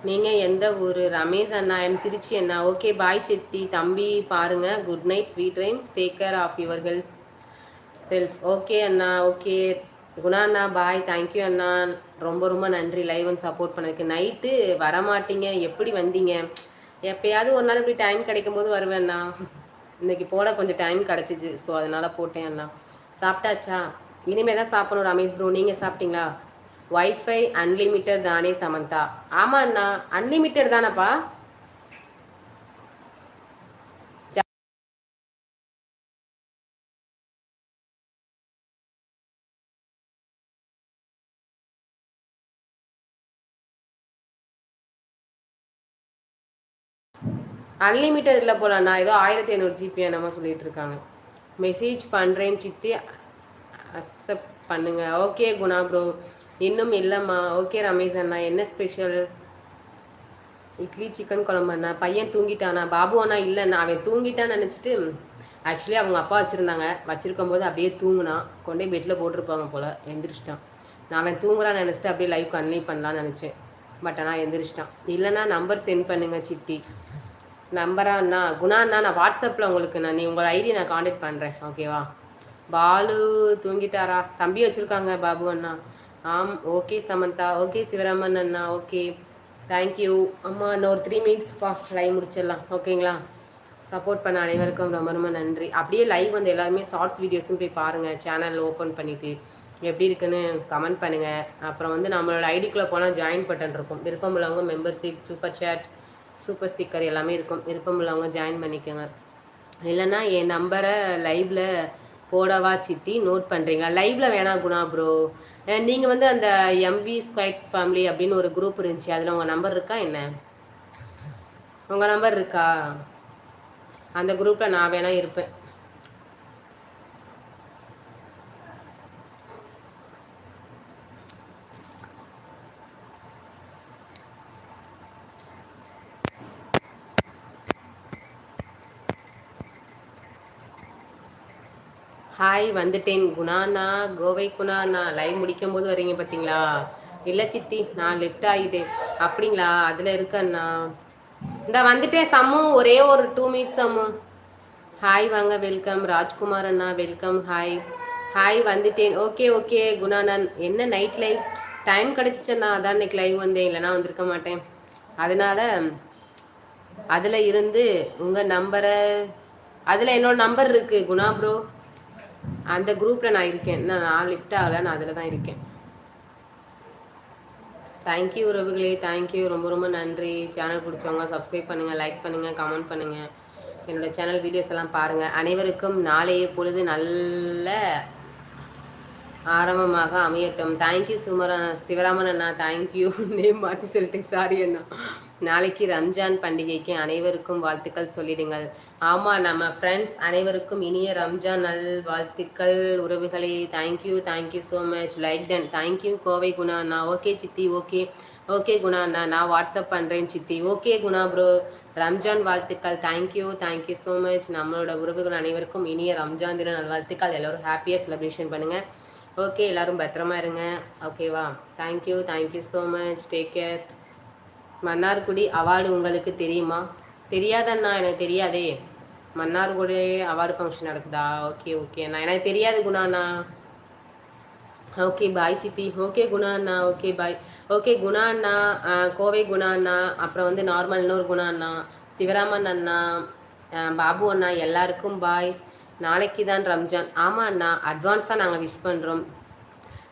நீங்கள் எந்த ஊர்? ரமேஷ் அண்ணா, திருச்சி அண்ணா. ஓகே பாய் சித்தி. தம்பி பாருங்க. Good night, sweet dreams, take care of your health self. Okay அண்ணா, ஓகே. குணா அண்ணா பாய், தேங்க்யூ அண்ணா. ரொம்ப ரொம்ப நன்றி லைவ் வந்து சப்போர்ட் பண்ணதுக்கு. நைட்டு வரமாட்டீங்க, எப்படி வந்தீங்க? எப்பயாவது ஒரு நாள் இப்படி டைம் கிடைக்கும் போது வருவேண்ணா. இன்னைக்கு போட கொஞ்சம் டைம் கிடச்சிச்சு, ஸோ அதனால் போட்டேன் அண்ணா. சாப்பிட்டாச்சா? இனிமேல் தான் சாப்பிடணும் ரமேஷ் ப்ரோ. நீங்கள் சாப்பிட்டீங்களா? வைஃபை அன்லிமிட்டட் தானே சமந்தா? ஆமாண்ணா, அன்லிமிட்டட் தானப்பா. அன்லிமிட்டட் இல்லை போலண்ணா, ஏதோ 1500 ஜிபி என்னமோ சொல்லிட்டு இருக்காங்க. மெசேஜ் பண்ணுறேன் சித்தி, அக்செப்ட் பண்ணுங்க. Okay Guna bro. இன்னும் இல்லைம்மா. ஓகே ரமேஷ் அண்ணா, என்ன ஸ்பெஷல்? இட்லி சிக்கன் குழம்பு அண்ணா. பையன் தூங்கிட்டானா? பாபு அண்ணா இல்லைண்ணா, அவன் தூங்கிட்டான்னு நினச்சிட்டு ஆக்சுவலி அவங்க அப்பா வச்சுருந்தாங்க, வச்சுருக்கும் போது அப்படியே தூங்குனான். கொண்டே பெட்டில் போட்டிருப்பாங்க போல், எந்திரிச்சிட்டான். நான் அவன் தூங்குறான்னு நினச்சிட்டு அப்படியே லைவ் கன்டினியூ பண்ணலான்னு நினச்சேன். பட் ஆனால் எந்திரிச்சிட்டான். இல்லைன்னா நம்பர் சென்ட் பண்ணுங்கள் சித்தி. நம்பரா அண்ணா? குணா அண்ணா, நான் வாட்ஸ்அப்பில் உங்களுக்கு நீ உங்கள் ஐடி நான் காண்டாக்ட் பண்ணுறேன், ஓகேவா? பாலு தூங்கிட்டாரா? தம்பி வச்சுருக்காங்க பாபு அண்ணா. ஆம். ஓகே சமந்தா. ஓகே சிவராமன் அண்ணா. ஓகே தேங்க்யூ அம்மா. இன்னொரு 3 மினிட்ஸ்ப்பா, லைவ் முடிச்சிடலாம், ஓகேங்களா? சப்போர்ட் பண்ண அனைவருக்கும் ரொம்ப ரொம்ப நன்றி. அப்படியே லைவ் வந்து எல்லாருமே ஷார்ட்ஸ் வீடியோஸும் போய் பாருங்கள், சேனல் ஓப்பன் பண்ணிவிட்டு எப்படி இருக்குன்னு கமெண்ட் பண்ணுங்கள். அப்புறம் வந்து நம்மளோட ஐடிக்குள்ளே போனால் ஜாயின் பட்டன் இருக்கும், விருப்பம் உள்ளவங்க membership, super chat, super sticker எல்லாமே இருக்கும், விருப்பம் உள்ளவங்க ஜாயின் பண்ணிக்கோங்க. இல்லைன்னா என் நம்பரை லைவில் போடவா சித்தி, நோட் பண்ணுறீங்களா? லைவில் வேணாம் குணா ப்ரோ. நீங்கள் வந்து அந்த எம்வி ஸ்குவைட்ஸ் ஃபேமிலி அப்படின்னு ஒரு குரூப் இருந்துச்சு, அதில் உங்கள் நம்பர் இருக்கா என்ன? உங்கள் நம்பர் இருக்கா? அந்த குரூப்பில் நான் வேணா இருப்பேன். ஹாய், வந்துட்டேன் குணாண்ணா. கோவை குணாண்ணா, லைவ் முடிக்கும் போது வரீங்க பார்த்தீங்களா? இல்லை சித்தி, நான் லெஃப்ட் ஆகிட்டேன். அப்படிங்களா? அதில் இருக்கண்ணா. இந்த வந்துட்டேன் சம்மு, ஒரே ஒரு 2 மினிட்ஸ் சம்மு. ஹாய் வாங்க, வெல்கம். ராஜ்குமார் அண்ணா வெல்கம். ஹாய் ஹாய், வந்துட்டேன். ஓகே ஓகே குணாண்ணன். என்ன நைட் லைவ் டைம் கிடச்சிச்சண்ணா, அதான் இன்னைக்கு லைவ் வந்தேன், இல்லைனா வந்திருக்க மாட்டேன். அதனால் அதில் இருந்து உங்கள் நம்பரை, அதில் என்னோட நம்பர் இருக்குது குணா ப்ரோ, அந்த குரூப்பில் நான் இருக்கேன். நான் லிஃப்ட் ஆகலை, நான் அதில் தான் இருக்கேன். தேங்க்யூ உறவுகளே, தேங்க்யூ, ரொம்ப ரொம்ப நன்றி. சேனல் பிடிச்சவங்க சப்ஸ்கிரைப் பண்ணுங்கள், லைக் பண்ணுங்கள், கமெண்ட் பண்ணுங்கள். என்னோடய சேனல் வீடியோஸ் எல்லாம் பாருங்கள். அனைவருக்கும் நாளைய பொழுது நல்ல ஆரம்பமாக அமையட்டும். தேங்க்யூ சிவராமன் அண்ணா, தேங்க்யூ. நேம் மாற்றி சொல்லிட்டேன், சாரி அண்ணா. நாளைக்கு ரம்ஜான் பண்டிகைக்கு அனைவருக்கும் வாழ்த்துக்கள் சொல்லிடுங்கள். ஆமாம், நம்ம ஃப்ரெண்ட்ஸ் அனைவருக்கும் இனிய ரம்ஜான் நல் வாழ்த்துக்கள் உறவுகளே. Thank you thank you so much. Like done. Thank you Kovai Guna அண்ணா. ஓகே சித்தி, ஓகே ஓகே குணா அண்ணா, நான் வாட்ஸ்அப் பண்ணுறேன் சித்தி. ஓகே குணா ப்ரோ, ரம்ஜான் வாழ்த்துக்கள். Thank you thank you so much. நம்மளோட உறவுகள் அனைவருக்கும் இனிய ரம்ஜான் தின நல்வாழ்த்துக்கள். எல்லோரும் ஹாப்பியாக செலிப்ரேஷன் பண்ணுங்கள். ஓகே, எல்லோரும் பத்திரமா இருங்க, ஓகேவா? Thank you thank you so much. Take care. Mannargudi award உங்களுக்கு தெரியுமா? தெரியாதண்ணா, எனக்கு தெரியாதே. மன்னார்குடி அவார்டு ஃபங்க்ஷன் நடக்குதா? ஓகே ஓகே அண்ணா, எனக்கு தெரியாது குணா அண்ணா. ஓகே பாய் சித்தி. ஓகே குணா அண்ணா, ஓகே பாய். ஓகே குணா அண்ணா, கோவை குணா அண்ணா, அப்புறம் வந்து நார்மல் இன்னொரு குணா அண்ணா, சிவராமன் அண்ணா, பாபு அண்ணா, எல்லாருக்கும் பாய். நாளைக்கு தான் ரம்ஜான். ஆமாம் அண்ணா, அட்வான்ஸாக நாங்கள் விஷ் பண்ணுறோம்.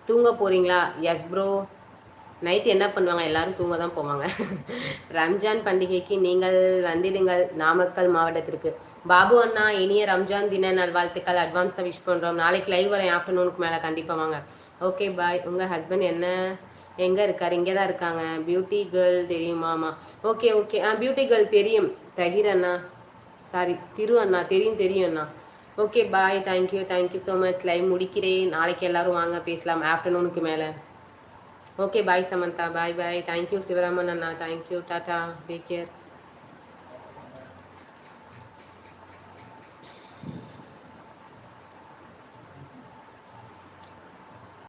தூங்க போகிறீங்களா? S bro. நைட்டு என்ன பண்ணுவாங்க? எல்லாரும் தூங்க தான் போவாங்க. ரம்ஜான் பண்டிகைக்கு நீங்கள் வந்திடுங்கள் நாமக்கல் மாவட்டத்திற்கு. பாபு அண்ணா, இனிய ரம்ஜான் தின நல்வாழ்த்துக்கள். அட்வான்ஸாக விஷ் பண்ணுறோம். நாளைக்கு லைவ் வரேன், ஆஃப்டர்நூனுக்கு மேலே கண்டிப்பாக வாங்க. Okay bye. உங்கள் ஹஸ்பண்ட் என்ன எங்கே இருக்கார்? இங்கே தான் இருக்காங்க. பியூட்டி கேர்ள் தெரியுமாமா? ஓகே ஓகே, பியூட்டி கேர்ள் தெரியும். தகிர் அண்ணா, சாரி திரு அண்ணா, தெரியும் தெரியும் அண்ணா. Okay bye, thank you thank you so much. Live முடிக்கிறேன். நாளைக்கு எல்லோரும் வாங்க, பேசலாம் ஆஃப்டர்நூனுக்கு மேலே. Okay bye Samantha, bye bye. Thank you Sivaraman அண்ணா, தேங்க்யூ, டாட்டா, டேக் கேர்.